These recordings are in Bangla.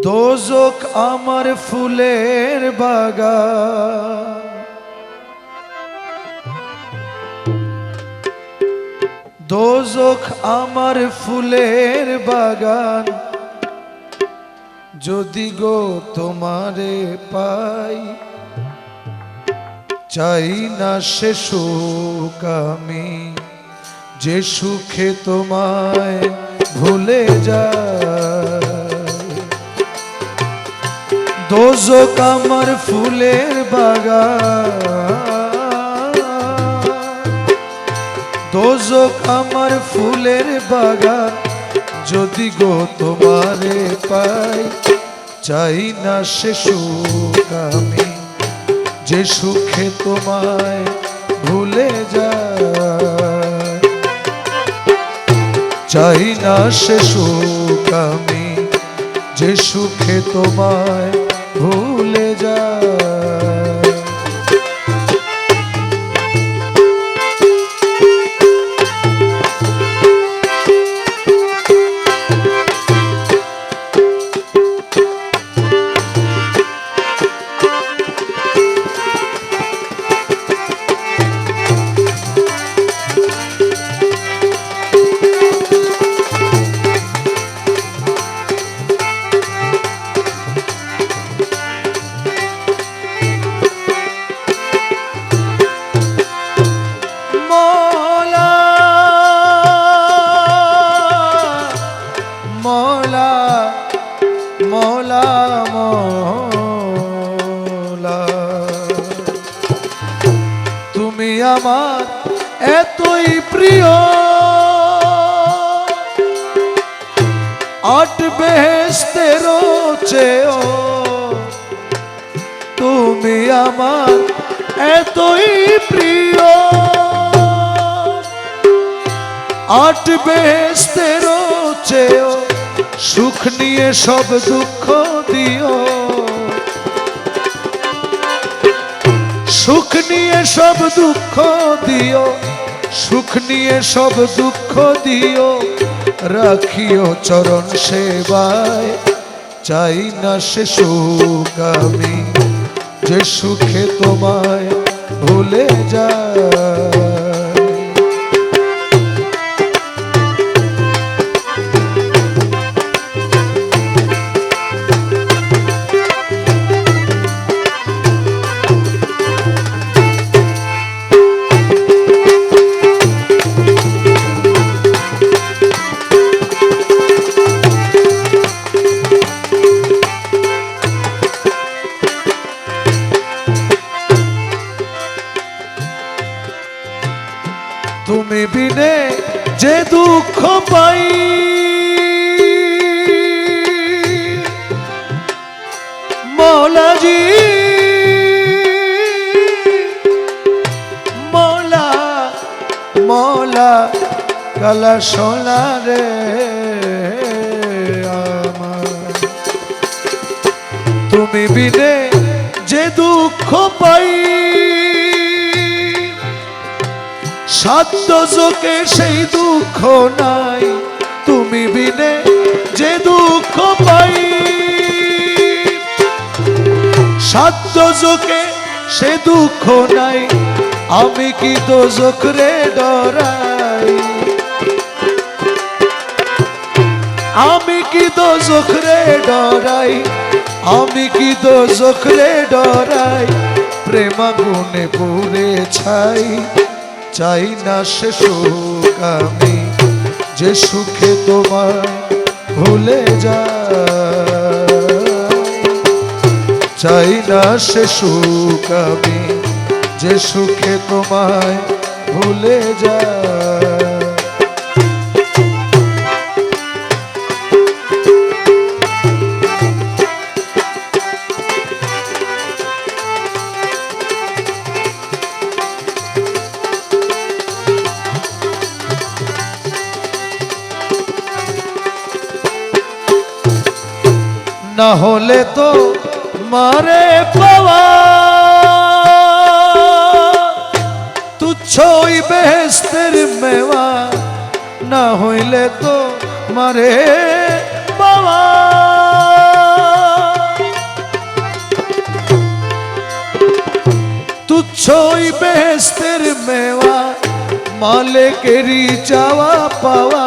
দোজক আমার ফুলের বাগান, দোজক আমার ফুলের বাগান। যদি গো তোমারে পাই, চাই না সে সুখ আমি, যে সুখে তোমায় ভুলে যাই। দোজক আমার ফুলের বাগান, দোজক আমার ফুলের বাগান। যদি গো তোমারে পাই, চাই না সে সুখ আমি, যে সুখে তোমায় ভুলে যাই। চাই না সে সুখ আমি, যে সুখে তোমায় ভুলে যাই। মৌলা মৌলা, তুমি আমার এতই প্রিয়, আট বেহেশতেরও চেয়েও তুমি আমার এতই প্রিয়। আট বেহেশতেরও চেয়েও সুখ নিয়ে সব দুঃখ দিও, সুখ নিয়ে সব দুঃখ দিও, সুখ নিয়ে সব দুঃখ দিও। রাখিও চরণ সেবায়, চাই না সে সুখ আমি, যে সুখে তোমায় ভুলে যাই। তুমি বিনে যে দুঃখ পাই, মৌলাজি মৌলা মৌলা কালা সোনা রে আমার। তুমি বিনে যে দুঃখ পাই, সাধ্য যোগে সেই দুঃখ নাই। তুমি বিনে যে দুঃখ পাই, সাধ্য যোগে সে দুঃখ নাই। আমি কি দোজখ রে ডরাই, আমি কি দোজখ রে ডরাই, আমি কি দোজখ রে ডরাই। প্রেম আগুনে পুড়ে ছাই, চাই না সে সুখ আমি, যে সুখে তোমায় ভুলে যাই। চাই না সে সুখ আমি, যে সুখে তোমায় ভুলে যাই। না হলে তো মারে পাওয়া তুচ্ছ ওই বেহেশতের মেওয়া, না হইলে তো মারে পাওয়া তুচ্ছই বেহেস্তের মেওয়া মালিকেরই চাওয়া পাওয়া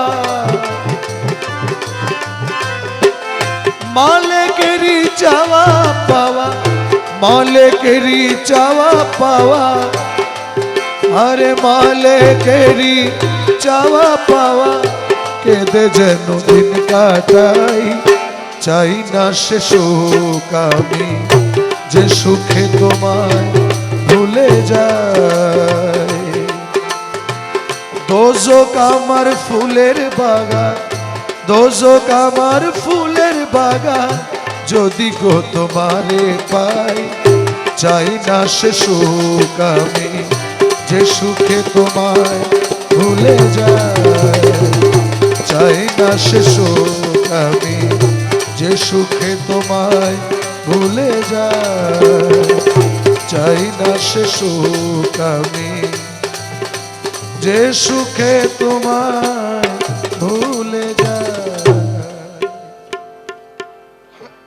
মালিকেরই চাওয়া পাওয়া মালিকেরই চাওয়া পাওয়া আরে মালিকেরই চাওয়া পাওয়া কেঁদে যেন দিন কাটাই চাই না সে সুখ আমি যে সুখে তোমায় ভুলে যায় দোজক আমার ফুলের বাগান দোজক আমার ফুলের বাগান যদি গো তোমারে পাই চাই না সে সুখ আমি যে সুখে তোমায় ভুলে যায় চাই না সে সুখ আমি যে সুখে তোমায় ভুলে যায় চাই না সে সুখ আমি যে সুখে তোমায় ভুলে